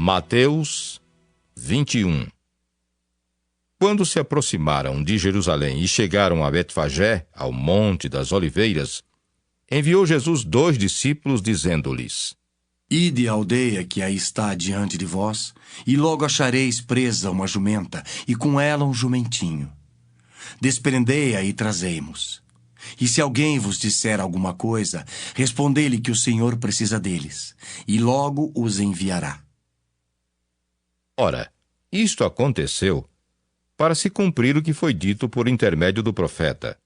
Mateus 21. Quando se aproximaram de Jerusalém e chegaram a Betfagé, ao Monte das Oliveiras, enviou Jesus 2 discípulos, dizendo-lhes: Ide à aldeia que aí está diante de vós, e logo achareis presa uma jumenta, e com ela um jumentinho. Desprendei-a e trazei-mos. E se alguém vos disser alguma coisa, respondei-lhe que o Senhor precisa deles, e logo os enviará. Ora, isto aconteceu para se cumprir o que foi dito por intermédio do profeta.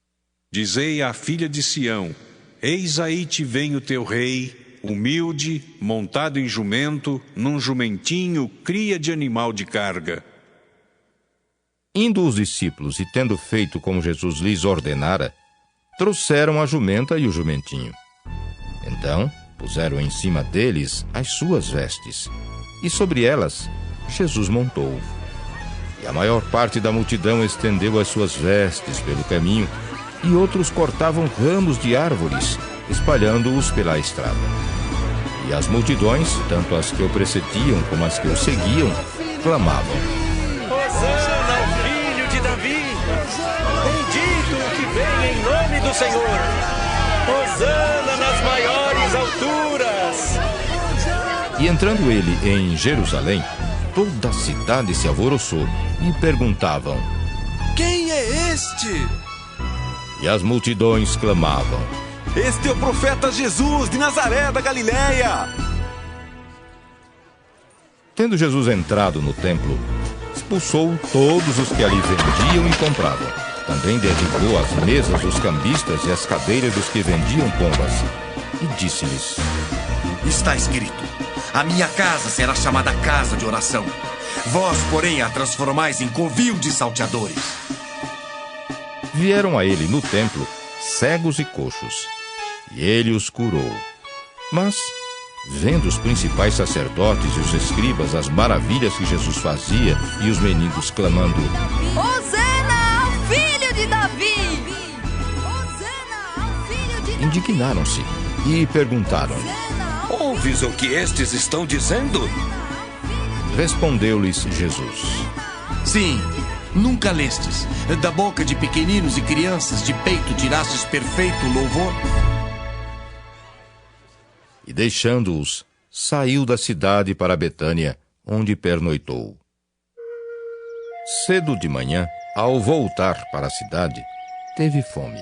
Dizei à filha de Sião: Eis aí te vem o teu rei, humilde, montado em jumento, num jumentinho, cria de animal de carga. Indo os discípulos e tendo feito como Jesus lhes ordenara, trouxeram a jumenta e o jumentinho. Então puseram em cima deles as suas vestes, e sobre elas Jesus montou. E a maior parte da multidão estendeu as suas vestes pelo caminho, e outros cortavam ramos de árvores, espalhando-os pela estrada. E as multidões, tanto as que o precediam como as que o seguiam, clamavam: Hosana ao filho de Davi! Bendito o que vem em nome do Senhor! Hosana nas maiores alturas! E entrando ele em Jerusalém, toda a cidade se alvoroçou e perguntavam: Quem é este? E as multidões clamavam: Este é o profeta Jesus de Nazaré da Galileia! Tendo Jesus entrado no templo, expulsou todos os que ali vendiam e compravam. Também derribou as mesas dos cambistas e as cadeiras dos que vendiam pombas. E disse-lhes: Está escrito: a minha casa será chamada casa de oração. Vós, porém, a transformais em covil de salteadores. Vieram a ele no templo cegos e coxos, e ele os curou. Mas, vendo os principais sacerdotes e os escribas as maravilhas que Jesus fazia, e os mendigos clamando: Hosana ao filho de Davi! Hosana ao filho de Davi! Indignaram-se e perguntaram: Ouves o que estes estão dizendo? Respondeu-lhes Jesus: Sim, nunca lestes: da boca de pequeninos e crianças de peito tirastes perfeito louvor? E deixando-os, saiu da cidade para Betânia, onde pernoitou. Cedo de manhã, ao voltar para a cidade, teve fome.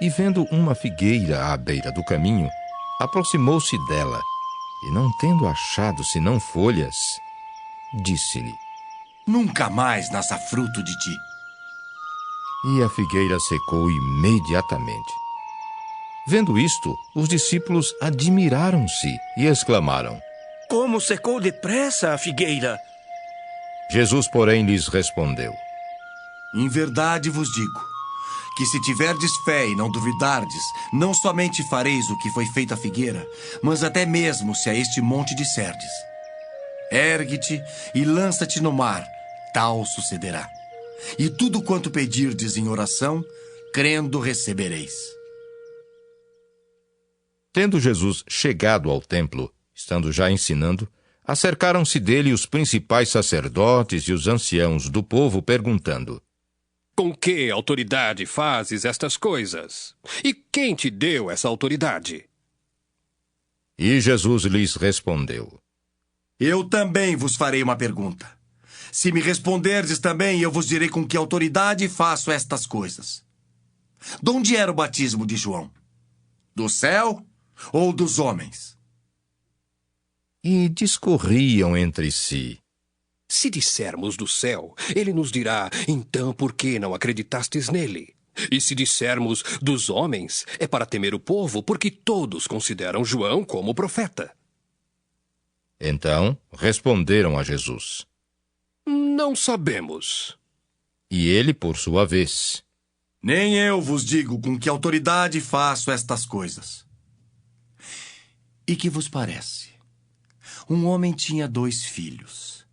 E vendo uma figueira à beira do caminho, aproximou-se dela, e não tendo achado senão folhas, disse-lhe: Nunca mais nasça fruto de ti. E a figueira secou imediatamente. Vendo isto, os discípulos admiraram-se e exclamaram: Como secou depressa a figueira! Jesus, porém, lhes respondeu: Em verdade vos digo, que se tiverdes fé e não duvidardes, não somente fareis o que foi feito à figueira, mas até mesmo se a este monte disserdes: Ergue-te e lança-te no mar, tal sucederá. E tudo quanto pedirdes em oração, crendo recebereis. Tendo Jesus chegado ao templo, estando já ensinando, acercaram-se dele os principais sacerdotes e os anciãos do povo, perguntando: Com que autoridade fazes estas coisas? E quem te deu essa autoridade? E Jesus lhes respondeu: Eu também vos farei uma pergunta. Se me responderdes também, eu vos direi com que autoridade faço estas coisas. De onde era o batismo de João? Do céu ou dos homens? E discorriam entre si: Se dissermos do céu, ele nos dirá: Então por que não acreditastes nele? E se dissermos dos homens, é para temer o povo, porque todos consideram João como profeta. Então responderam a Jesus: Não sabemos. E ele, por sua vez: Nem eu vos digo com que autoridade faço estas coisas. E que vos parece? Um homem tinha 2 filhos.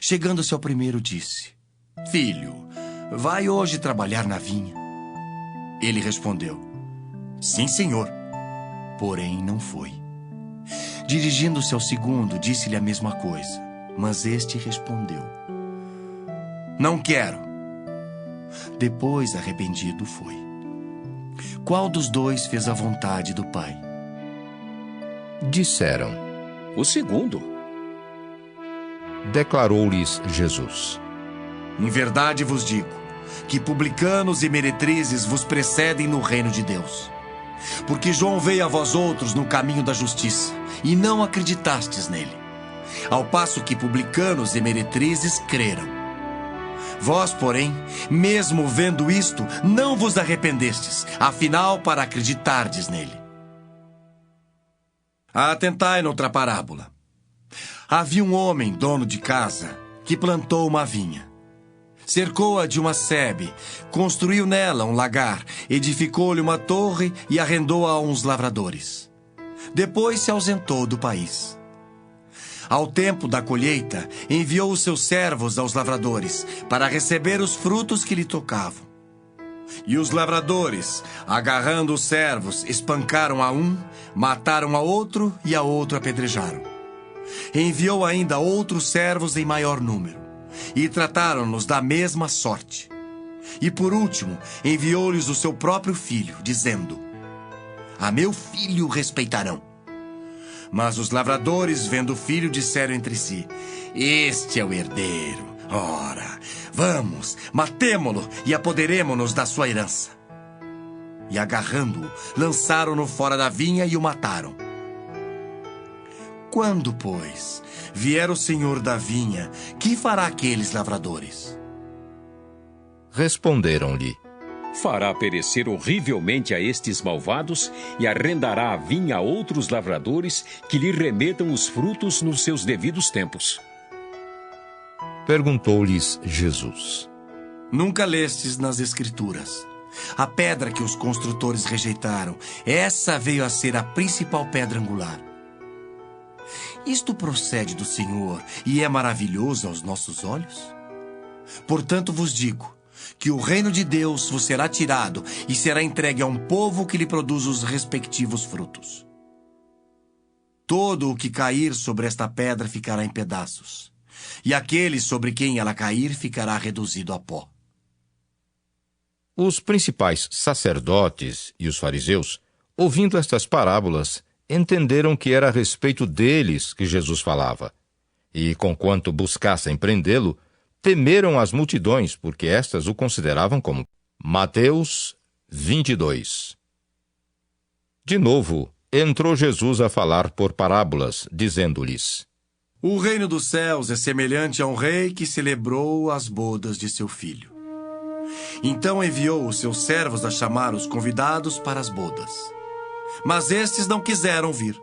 Chegando-se ao primeiro, disse: Filho, vai hoje trabalhar na vinha. Ele respondeu: Sim, senhor. Porém, não foi. Dirigindo-se ao segundo, disse-lhe a mesma coisa. Mas este respondeu: Não quero. Depois, arrependido, foi. Qual dos dois fez a vontade do Pai? Disseram. O segundo. Declarou-lhes Jesus: Em verdade vos digo que publicanos e meretrizes vos precedem no reino de Deus. Porque João veio a vós outros no caminho da justiça, e não acreditastes nele, ao passo que publicanos e meretrizes creram. Vós, porém, mesmo vendo isto, não vos arrependestes, afinal, para acreditardes nele. Atentai noutra parábola. Havia um homem, dono de casa, que plantou uma vinha. Cercou-a de uma sebe, construiu nela um lagar, edificou-lhe uma torre e arrendou-a a uns lavradores. Depois se ausentou do país. Ao tempo da colheita, enviou os seus servos aos lavradores para receber os frutos que lhe tocavam. E os lavradores, agarrando os servos, espancaram a um, mataram a outro e a outro apedrejaram. Enviou ainda outros servos em maior número, e trataram-nos da mesma sorte. E por último, enviou-lhes o seu próprio filho, dizendo: A meu filho respeitarão. Mas os lavradores, vendo o filho, disseram entre si: Este é o herdeiro. Ora, vamos, matemo-lo e apoderemo-nos da sua herança. E agarrando-o, lançaram-no fora da vinha e o mataram. Quando, pois, vier o senhor da vinha, que fará aqueles lavradores? Responderam-lhe: Fará perecer horrivelmente a estes malvados e arrendará a vinha a outros lavradores que lhe remetam os frutos nos seus devidos tempos. Perguntou-lhes Jesus: Nunca lestes nas Escrituras: a pedra que os construtores rejeitaram, essa veio a ser a principal pedra angular. Isto procede do Senhor e é maravilhoso aos nossos olhos? Portanto vos digo que o reino de Deus vos será tirado e será entregue a um povo que lhe produz os respectivos frutos. Todo o que cair sobre esta pedra ficará em pedaços, e aquele sobre quem ela cair ficará reduzido a pó. Os principais sacerdotes e os fariseus, ouvindo estas parábolas, entenderam que era a respeito deles que Jesus falava. E, conquanto buscassem prendê-lo, temeram as multidões, porque estas o consideravam como Mateus 22. De novo, entrou Jesus a falar por parábolas, dizendo-lhes: O reino dos céus é semelhante a um rei que celebrou as bodas de seu filho. Então enviou os seus servos a chamar os convidados para as bodas. Mas estes não quiseram vir.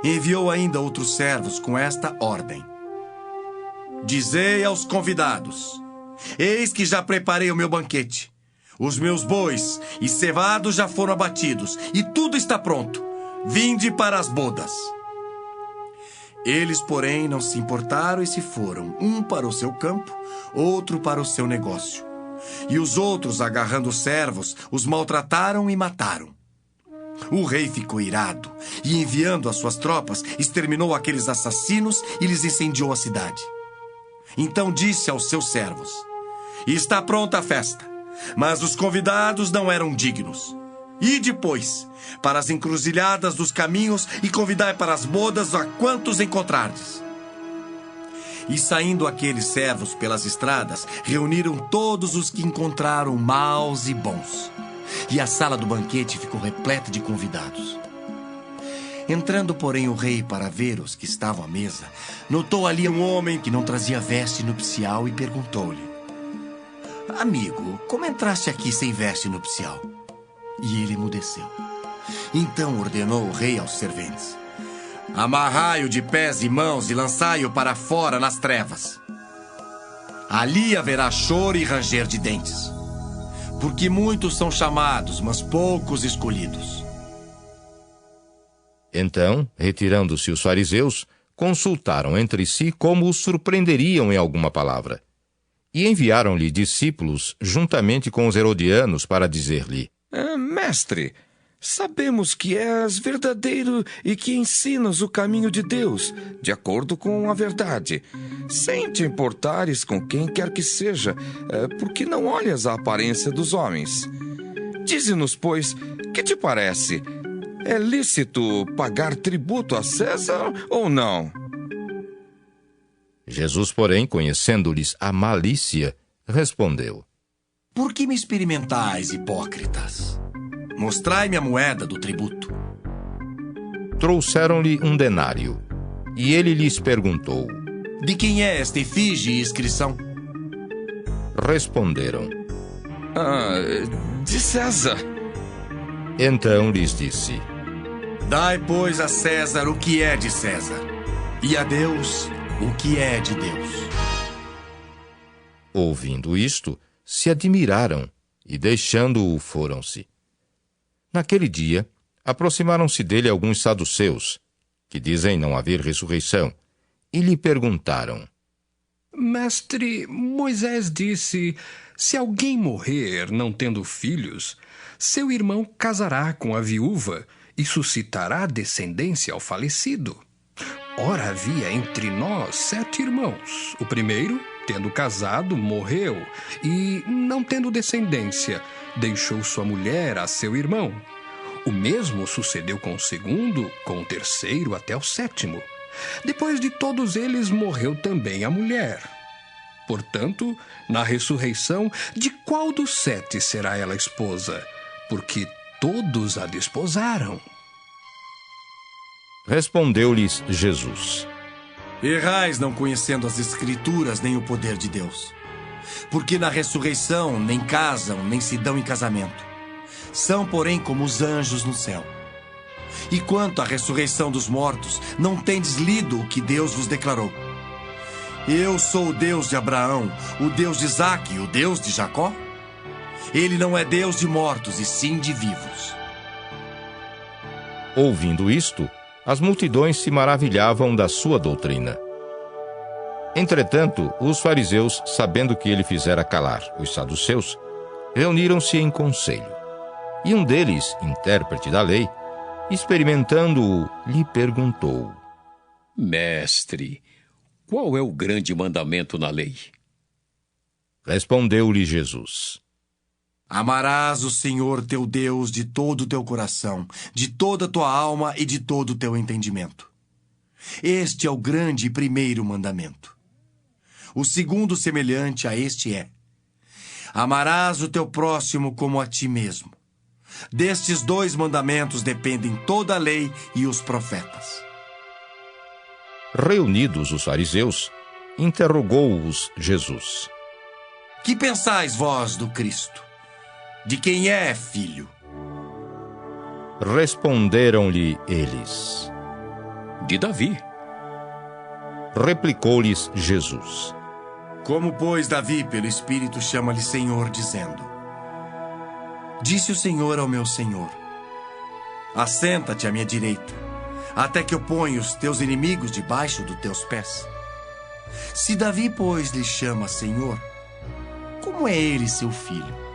Enviou ainda outros servos com esta ordem: Dizei aos convidados: Eis que já preparei o meu banquete. Os meus bois e cevados já foram abatidos, e tudo está pronto. Vinde para as bodas. Eles, porém, não se importaram e se foram, um para o seu campo, outro para o seu negócio. E os outros, agarrando os servos, os maltrataram e mataram. O rei ficou irado e, enviando as suas tropas, exterminou aqueles assassinos e lhes incendiou a cidade. Então disse aos seus servos: Está pronta a festa, mas os convidados não eram dignos. Ide, pois, para as encruzilhadas dos caminhos e convidai para as bodas a quantos encontrardes. E saindo aqueles servos pelas estradas, reuniram todos os que encontraram, maus e bons. E a sala do banquete ficou repleta de convidados. Entrando, porém, o rei para ver os que estavam à mesa, notou ali um homem que não trazia veste nupcial e perguntou-lhe: Amigo, como entraste aqui sem veste nupcial? E ele emudeceu. Então ordenou o rei aos serventes: Amarrai-o de pés e mãos e lançai-o para fora nas trevas. Ali haverá choro e ranger de dentes. Porque muitos são chamados, mas poucos escolhidos. Então, retirando-se os fariseus, consultaram entre si como os surpreenderiam em alguma palavra. E enviaram-lhe discípulos juntamente com os herodianos para dizer-lhe: Mestre, Sabemos que és verdadeiro e que ensinas o caminho de Deus, de acordo com a verdade, sem te importares com quem quer que seja, porque não olhas a aparência dos homens. Dize-nos, pois, que te parece? É lícito pagar tributo a César ou não? Jesus, porém, conhecendo-lhes a malícia, respondeu: Por que me experimentais, hipócritas? Mostrai-me a moeda do tributo. Trouxeram-lhe um denário, e ele lhes perguntou: De quem é esta efígie e inscrição? Responderam: De César. Então lhes disse: Dai, pois, a César o que é de César, e a Deus o que é de Deus. Ouvindo isto, se admiraram e, deixando-o, foram-se. Naquele dia, aproximaram-se dele alguns saduceus, que dizem não haver ressurreição, e lhe perguntaram: Mestre, Moisés disse: se alguém morrer não tendo filhos, seu irmão casará com a viúva e suscitará descendência ao falecido. Ora, havia entre nós 7 irmãos. O primeiro, tendo casado, morreu e, não tendo descendência, deixou sua mulher a seu irmão. O mesmo sucedeu com o segundo, com o terceiro até o 7º. Depois de todos eles, morreu também a mulher. Portanto, na ressurreição, de qual dos 7 será ela esposa? Porque todos a desposaram. Respondeu-lhes Jesus: Errais não conhecendo as Escrituras nem o poder de Deus. Porque na ressurreição nem casam, nem se dão em casamento. São, porém, como os anjos no céu. E quanto à ressurreição dos mortos, não tendes lido o que Deus vos declarou? Eu sou o Deus de Abraão, o Deus de Isaque e o Deus de Jacó? Ele não é Deus de mortos, e sim de vivos. Ouvindo isto, as multidões se maravilhavam da sua doutrina. Entretanto, os fariseus, sabendo que ele fizera calar os saduceus, reuniram-se em conselho. E um deles, intérprete da lei, experimentando-o, lhe perguntou: Mestre, qual é o grande mandamento na lei? Respondeu-lhe Jesus: Amarás o Senhor teu Deus de todo o teu coração, de toda a tua alma e de todo o teu entendimento. Este é o grande e primeiro mandamento. O segundo semelhante a este é: amarás o teu próximo como a ti mesmo. Destes 2 mandamentos dependem toda a lei e os profetas. Reunidos os fariseus, interrogou-os Jesus: Que pensais vós do Cristo? De quem é filho? Responderam-lhe eles: De Davi. Replicou-lhes Jesus: Como, pois, Davi, pelo Espírito, chama-lhe Senhor, dizendo: Disse o Senhor ao meu Senhor: Assenta-te à minha direita, até que eu ponha os teus inimigos debaixo dos teus pés. Se Davi, pois, lhe chama Senhor, como é ele seu filho?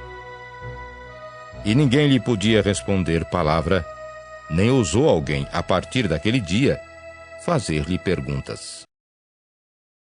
E ninguém lhe podia responder palavra, nem ousou alguém, a partir daquele dia, fazer-lhe perguntas.